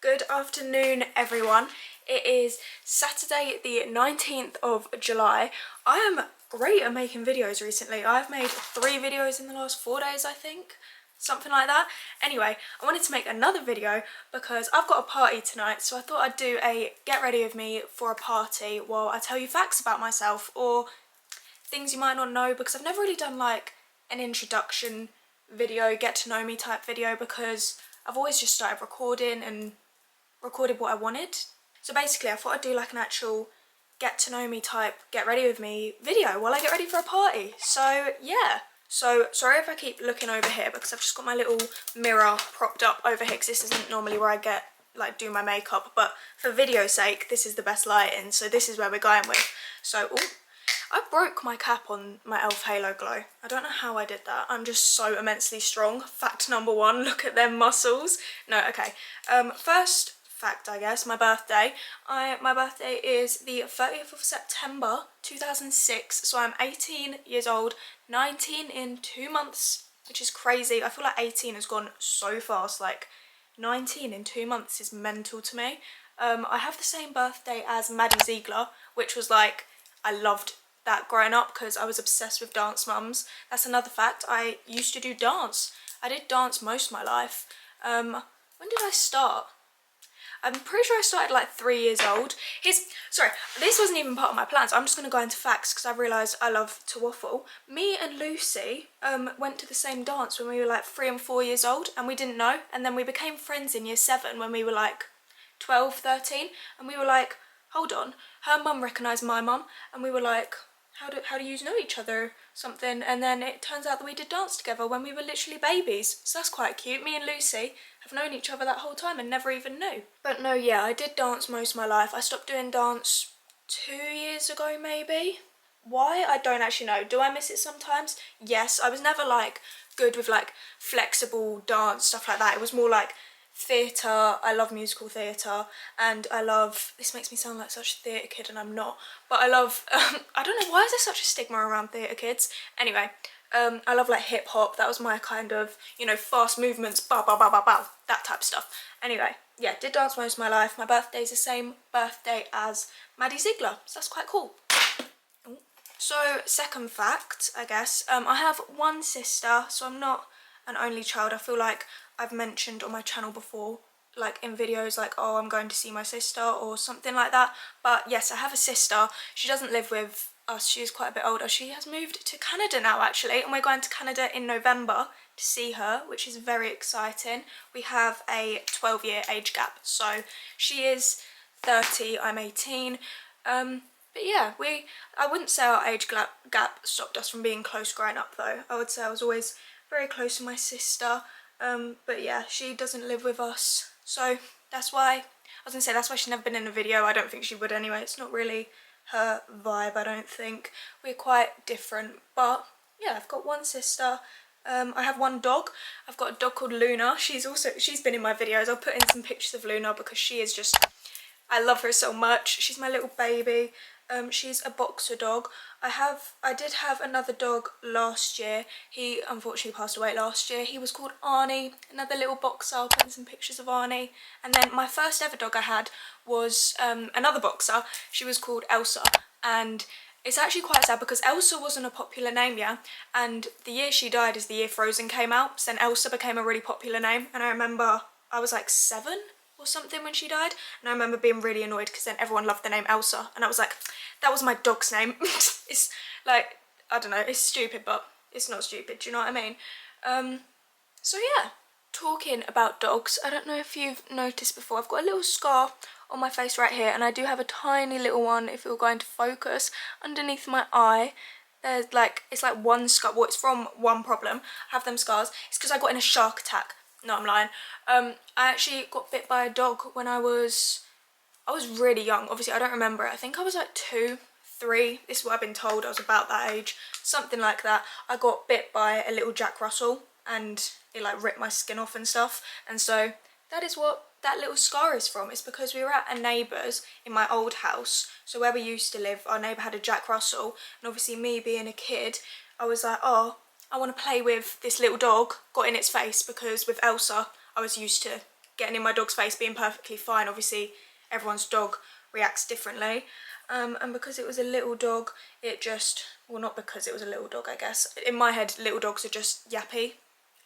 Good afternoon, everyone. It is Saturday the 19th of July. I am great at making videos recently. I've made 3 videos in the last 4 days, I think. Something like that. Anyway, I wanted to make another video because I've got a party tonight, so I thought I'd do a get ready with me for a party while I tell you facts about myself or things you might not know, because I've never really done like an introduction video, get to know me type video, because I've always just started recording and recorded what I wanted. So basically I thought I'd do like an actual get to know me type get ready with me video while I get ready for a party. So yeah, so sorry if I keep looking over here because I've just got my little mirror propped up over here because this isn't normally where I do my makeup, but for video's sake this is the best lighting, so this is where we're going with. So ooh, I broke my cap on my e.l.f. Halo Glow. I don't know how I did that. I'm just so immensely strong. Fact number 1, look at them muscles. No, okay. First fact, I guess, my birthday. My birthday is the 30th of September 2006, so I'm 18 years old, 19 in 2 months, which is crazy. I feel like 18 has gone so fast, like 19 in 2 months is mental to me. I have the same birthday as Maddie Ziegler, which was like, I loved that growing up because I was obsessed with Dance Mums. That's another fact. I used to do dance. I did dance most of my life. When did I start? I'm pretty sure I started like 3 years old. Sorry, this wasn't even part of my plans. I'm just going to go into facts because I realised I love to waffle. Me and Lucy went to the same dance when we were like 3 and 4 years old, and we didn't know. And then we became friends in year 7 when we were like 12, 13. And we were like, hold on. Her mum recognised my mum, and we were like, how do you know each other, something, and then it turns out that we did dance together when we were literally babies, so that's quite cute. Me and Lucy have known each other that whole time and never even knew. But no, yeah, I did dance most of my life. I stopped doing dance 2 years ago maybe. Why? I don't actually know. Do I miss it sometimes? Yes. I was never like good with like flexible dance, stuff like that. It was more like theatre. I love musical theatre, and I love, this makes me sound like such a theatre kid and I'm not, but I love I don't know, why is there such a stigma around theatre kids? Anyway, I love like hip hop. That was my kind of, you know, fast movements, bow bow bow bow bow, that type of stuff. Anyway, yeah, did dance most of my life. My birthday's the same birthday as Maddie Ziegler, so that's quite cool. So second fact, I guess, I have one sister, so I'm not an only child. I feel like I've mentioned on my channel before, like in videos, like, oh, I'm going to see my sister or something like that. But yes, I have a sister. She doesn't live with us. She's quite a bit older. She has moved to Canada now, actually, and we're going to Canada in November to see her, which is very exciting. We have a 12-year age gap, so she is 30, I'm 18. But yeah, I wouldn't say our age gap stopped us from being close growing up though. I would say I was always very close to my sister. But yeah, she doesn't live with us, so that's why, I was gonna say, that's why she's never been in a video. I don't think she would anyway. It's not really her vibe, I don't think. We're quite different, but yeah, I've got one sister. I have one dog. I've got a dog called Luna. She's been in my videos. I'll put in some pictures of Luna because she is just, I love her so much. She's my little baby. She's a boxer dog. I did have another dog last year. He unfortunately passed away last year. He was called Arnie, another little boxer. I'll put in some pictures of Arnie. And then my first ever dog I had was another boxer. She was called Elsa, and it's actually quite sad because Elsa wasn't a popular name, yeah, and the year she died is the year Frozen came out, so then Elsa became a really popular name. And I remember I was like 7 or something when she died, and I remember being really annoyed because then everyone loved the name Elsa, and I was like, that was my dog's name. It's like, I don't know, it's stupid, but it's not stupid, do you know what I mean? So yeah, talking about dogs, I don't know if you've noticed before, I've got a little scar on my face right here, and I do have a tiny little one, if you're going to focus, underneath my eye. There's like, it's like one scar. Well, it's from one problem. I have them scars. It's because I got in a shark attack. No, I'm lying. I actually got bit by a dog when I was really young. Obviously, I don't remember it. I think I was like 2, 3. This is what I've been told. I was about that age. Something like that. I got bit by a little Jack Russell, and it like ripped my skin off and stuff. And so that is what that little scar is from. It's because we were at a neighbour's in my old house. So where we used to live, our neighbour had a Jack Russell. And obviously me being a kid, I was like, oh, I want to play with this little dog, got in its face, because with Elsa I was used to getting in my dog's face, being perfectly fine. Obviously everyone's dog reacts differently, and because it was a little dog, it just, well, not because it was a little dog, I guess. In my head, little dogs are just yappy.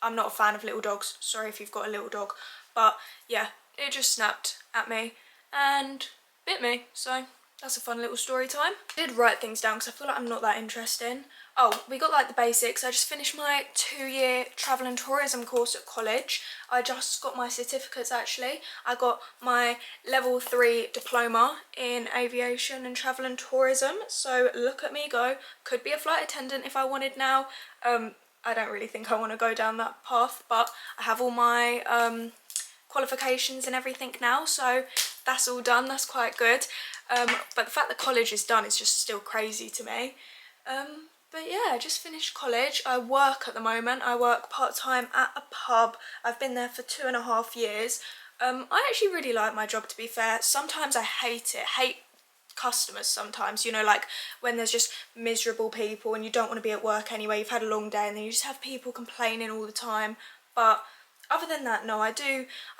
I'm not a fan of little dogs, sorry if you've got a little dog, but yeah, it just snapped at me and bit me, so that's a fun little story time. I did write things down because I feel like I'm not that interesting. Oh, we got like the basics. I just finished my 2-year travel and tourism course at college. I just got my certificates actually. I got my level 3 diploma in aviation and travel and tourism. So look at me go. Could be a flight attendant if I wanted now. I don't really think I want to go down that path, but I have all my qualifications and everything now, so that's all done. That's quite good. But the fact that college is done is just still crazy to me. But yeah, I just finished college. I work at the moment. I work part-time at a pub. I've been there for 2.5 years. I actually really like my job, to be fair. Sometimes I hate it. Hate customers sometimes, you know, like when there's just miserable people and you don't want to be at work anyway, you've had a long day and then you just have people complaining all the time. But other than that, no, I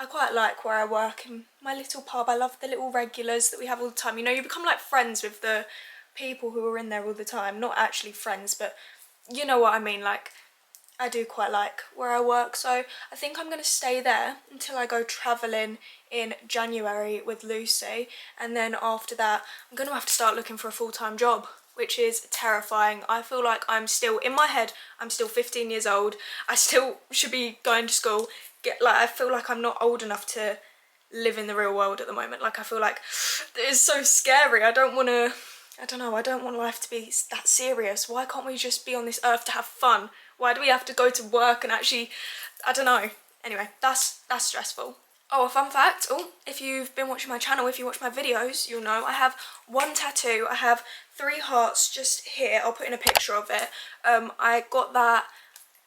quite like where I work in my little pub. I love the little regulars that we have all the time. You know, you become like friends with the people who are in there all the time. Not actually friends, but you know what I mean, like I do quite like where I work, so I think I'm going to stay there until I go travelling in January with Lucy, and then after that I'm going to have to start looking for a full-time job, which is terrifying. I feel like I'm still, in my head, I'm still 15 years old. I still should be going to school. I feel like I'm not old enough to live in the real world at the moment. Like I feel like it's so scary. I don't want life to be that serious. Why can't we just be on this earth to have fun? Why do we have to go to work and actually, I don't know. Anyway, that's stressful. Oh, a fun fact, if you've been watching my channel, if you watch my videos, you'll know I have one tattoo. I have 3 hearts just here. I'll put in a picture of it. I got that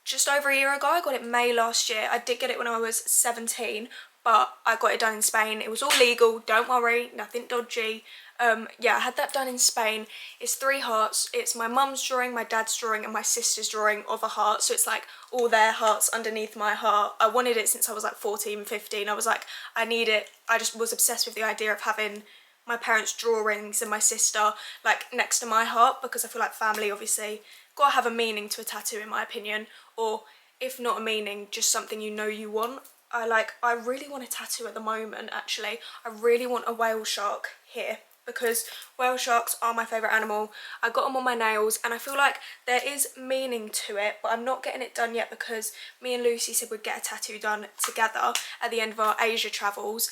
just over a year ago. I got it May last year. I did get it when I was 17, but I got it done in Spain. It was all legal, don't worry, nothing dodgy. Yeah, I had that done in Spain. It's 3 hearts. It's my mum's drawing, my dad's drawing, and my sister's drawing of a heart. So it's like all their hearts underneath my heart. I wanted it since I was like 14, 15. I was like, I need it. I just was obsessed with the idea of having my parents' drawings and my sister like next to my heart, because I feel like family obviously gotta have a meaning to a tattoo, in my opinion, or if not a meaning, just something you know you want. I really want a tattoo at the moment, actually. I really want a whale shark here, because whale sharks are my favourite animal. I got them on my nails and I feel like there is meaning to it, but I'm not getting it done yet because me and Lucy said we'd get a tattoo done together at the end of our Asia travels,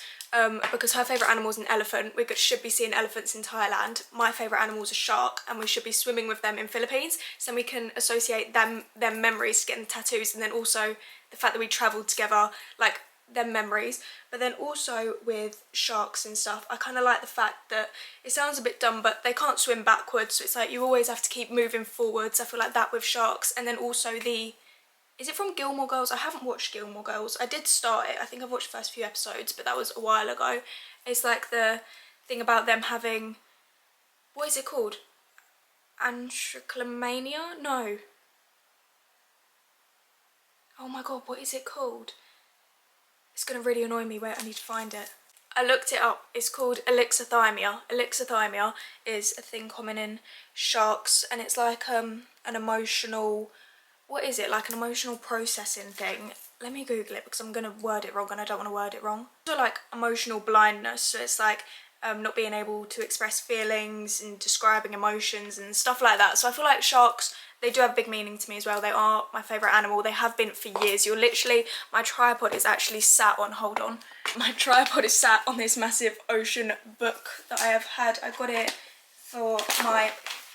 because her favourite animal is an elephant. We should be seeing elephants in Thailand. My favourite animal is a shark, and we should be swimming with them in Philippines, so we can associate them memories to getting tattoos, and then also the fact that we travelled together, like them memories. But then also with sharks and stuff, I kind of like the fact that it sounds a bit dumb, but they can't swim backwards, so it's like you always have to keep moving forwards. I feel like that with sharks. And then also is it from Gilmore Girls? I haven't watched Gilmore Girls. I did start it. I think I've watched the first few episodes, but that was a while ago. It's like the thing about them having, what is it called? Antriclomania? No. Oh my god, what is it called? It's going to really annoy me. Wait, I need to find it. I looked it up. It's called elixithymia. Elixithymia is a thing common in sharks, and it's like an emotional, what is it, like an emotional processing thing. Let me Google it because I'm going to word it wrong and I don't want to word it wrong. So like emotional blindness, so it's like not being able to express feelings and describing emotions and stuff like that. So I feel like sharks, they do have big meaning to me as well. They are my favourite animal. They have been for years. You're literally, my tripod is actually sat on, hold on. My tripod is sat on this massive ocean book that I have had. I got it for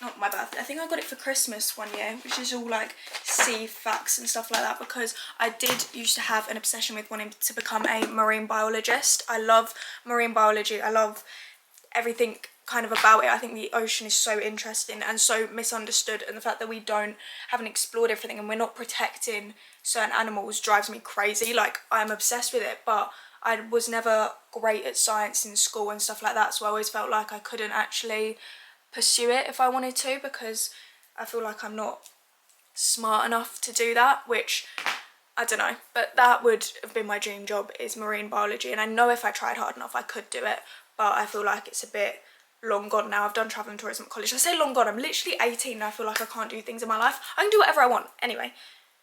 not my birthday, I think I got it for Christmas one year, which is all like sea facts and stuff like that, because I did used to have an obsession with wanting to become a marine biologist. I love marine biology. I love everything kind of about it. I think the ocean is so interesting and so misunderstood, and the fact that we haven't explored everything and we're not protecting certain animals drives me crazy. Like, I'm obsessed with it, but I was never great at science in school and stuff like that, so I always felt like I couldn't actually pursue it if I wanted to, because I feel like I'm not smart enough to do that, which I don't know, but that would have been my dream job, is marine biology, and I know if I tried hard enough I could do it, but I feel like it's a bit long gone now. I've done travel and tourism at college. I say long gone, I'm literally 18 and I feel like I can't do things in my life. I can do whatever I want. Anyway,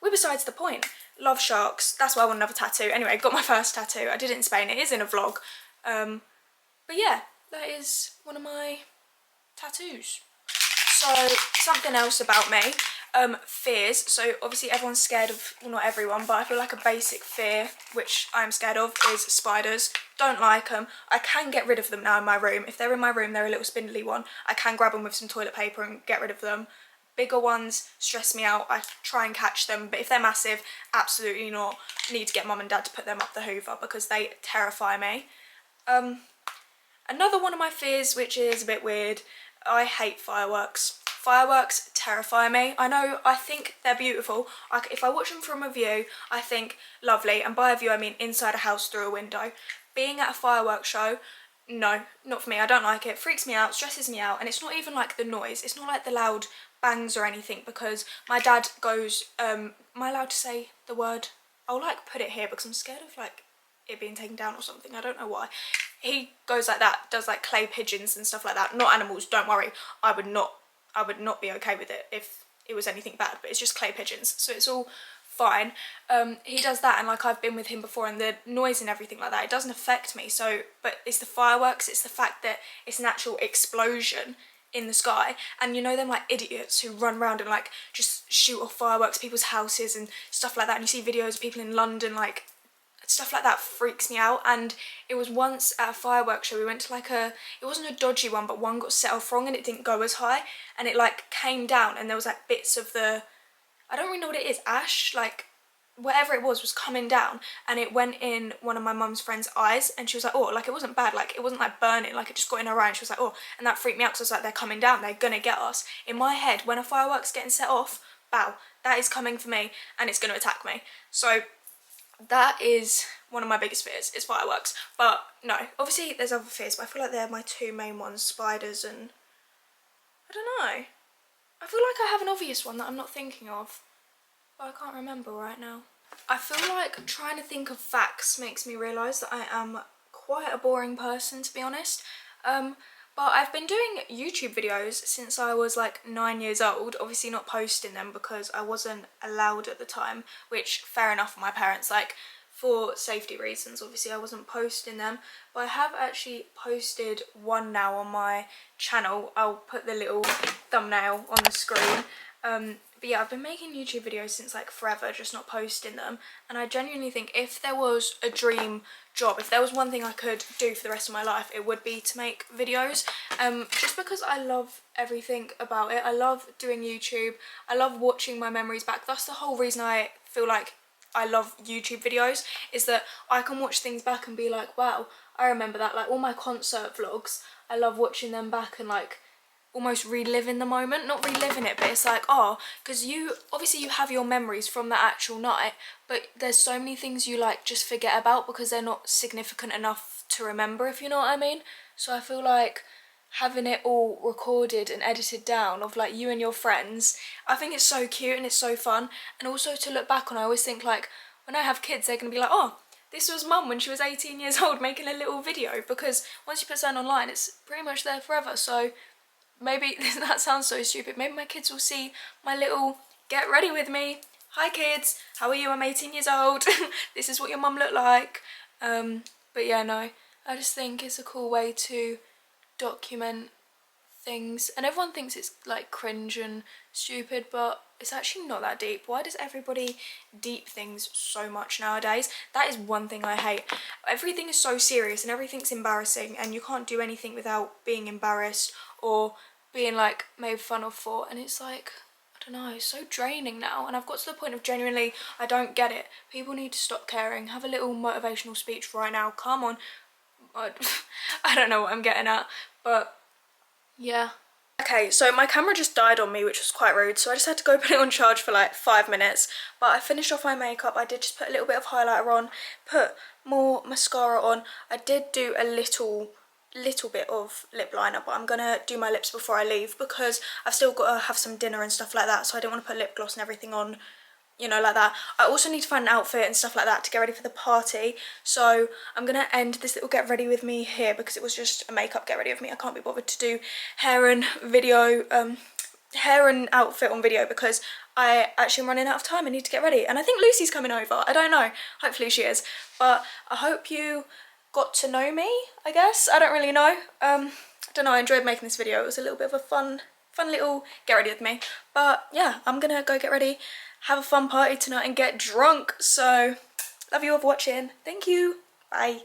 we're besides the point. Love sharks, that's why I want another tattoo. Anyway, got my first tattoo. I did it in Spain, it is in a vlog. But yeah, that is one of my tattoos. So, something else about me, fears. So obviously everyone's scared of, well, not everyone, but I feel like a basic fear, which I'm scared of, is spiders. Don't like them. I can get rid of them now in my room. If they're in my room, they're a little spindly one. I can grab them with some toilet paper and get rid of them. Bigger ones stress me out. I try and catch them, but if they're massive, absolutely not. Need to get mum and dad to put them up the hoover because they terrify me. Another one of my fears, which is a bit weird, I hate fireworks. Fireworks terrify me. I know, I think they're beautiful. If I watch them from a view, I think lovely, and by a view I mean inside a house through a window. Being at a fireworks show, no, not for me. I don't like it. Freaks me out, stresses me out, and it's not even like the noise. It's not like the loud bangs or anything, because my dad goes, am I allowed to say the word? I'll like put it here because I'm scared of like it being taken down or something. I don't know why. He goes like that, does like clay pigeons and stuff like that. Not animals, don't worry. I would not be okay with it if it was anything bad, but it's just clay pigeons, so it's all fine. He does that, and like I've been with him before, and the noise and everything like that, it doesn't affect me. So, but it's the fireworks, it's the fact that it's an actual explosion in the sky, and you know them like idiots who run around and like just shoot off fireworks at people's houses and stuff like that, and you see videos of people in London, like stuff like that freaks me out. And it was once at a fireworks show, we went to like it wasn't a dodgy one, but one got set off wrong and it didn't go as high, and it like came down, and there was like bits of the, I don't really know what it is, ash, like whatever it was coming down, and it went in one of my mum's friend's eyes, and she was like, oh, like it wasn't bad, like it wasn't like burning, like it just got in her eye, and she was like, oh, and that freaked me out because I was like, they're coming down, they're gonna get us. In my head, when a firework's getting set off, bow, that is coming for me and it's gonna attack me. So that is one of my biggest fears, is fireworks. But no, obviously there's other fears, but I feel like they're my two main ones, spiders and, I don't know. I feel like I have an obvious one that I'm not thinking of, but I can't remember right now. I feel like trying to think of facts makes me realise that I am quite a boring person, to be honest. But I've been doing YouTube videos since I was like 9 years old, obviously not posting them because I wasn't allowed at the time, which fair enough for my parents, like for safety reasons, obviously I wasn't posting them, but I have actually posted one now on my channel. I'll put the little thumbnail on the screen. But yeah, I've been making YouTube videos since like forever, just not posting them, and I genuinely think if there was a dream job, if there was one thing I could do for the rest of my life, it would be to make videos, just because I love everything about it. I love doing YouTube, I love watching my memories back. That's the whole reason I feel like I love YouTube videos, is that I can watch things back and be like, wow, I remember that. Like all my concert vlogs, I love watching them back and like almost reliving the moment, not reliving it, but it's like, oh, because you have your memories from that actual night, but there's so many things you like just forget about because they're not significant enough to remember, if you know what I mean. So I feel like having it all recorded and edited down of like you and your friends, I think it's so cute and it's so fun. And also to look back on, I always think like when I have kids, they're gonna be like, oh, this was mum when she was 18 years old making a little video, because once you put something online, it's pretty much there forever. So maybe, that sounds so stupid, maybe my kids will see my little get ready with me. Hi kids, how are you? I'm 18 years old. This is what your mum looked like. But yeah, no, I just think it's a cool way to document things, and everyone thinks it's like cringe and stupid, but it's actually not that deep. Why does everybody deep things so much nowadays? That is one thing I hate. Everything is so serious and everything's embarrassing, and you can't do anything without being embarrassed or being like made fun of for, and it's like, I don't know, it's so draining now, and I've got to the point of genuinely, I don't get it. People need to stop caring. Have a little motivational speech right now, come on. I don't know what I'm getting at, but yeah. Okay, so my camera just died on me, which was quite rude, so I just had to go put it on charge for like 5 minutes. But I finished off my makeup. I did just put a little bit of highlighter on, put more mascara on. I did do a little bit of lip liner, but I'm gonna do my lips before I leave because I've still got to have some dinner and stuff like that, so I don't want to put lip gloss and everything on you know, like that. I also need to find an outfit and stuff like that to get ready for the party. So I'm gonna end this little get ready with me here because it was just a makeup get ready with me. I can't be bothered to do hair and video, hair and outfit on video because I actually am running out of time. I need to get ready. And I think Lucy's coming over. I don't know. Hopefully she is. But I hope you got to know me, I guess. I don't really know. I don't know. I enjoyed making this video. It was a little bit of a fun little get ready with me. But yeah, I'm gonna go get ready, have a fun party tonight and get drunk. So love you all for watching. Thank you. Bye.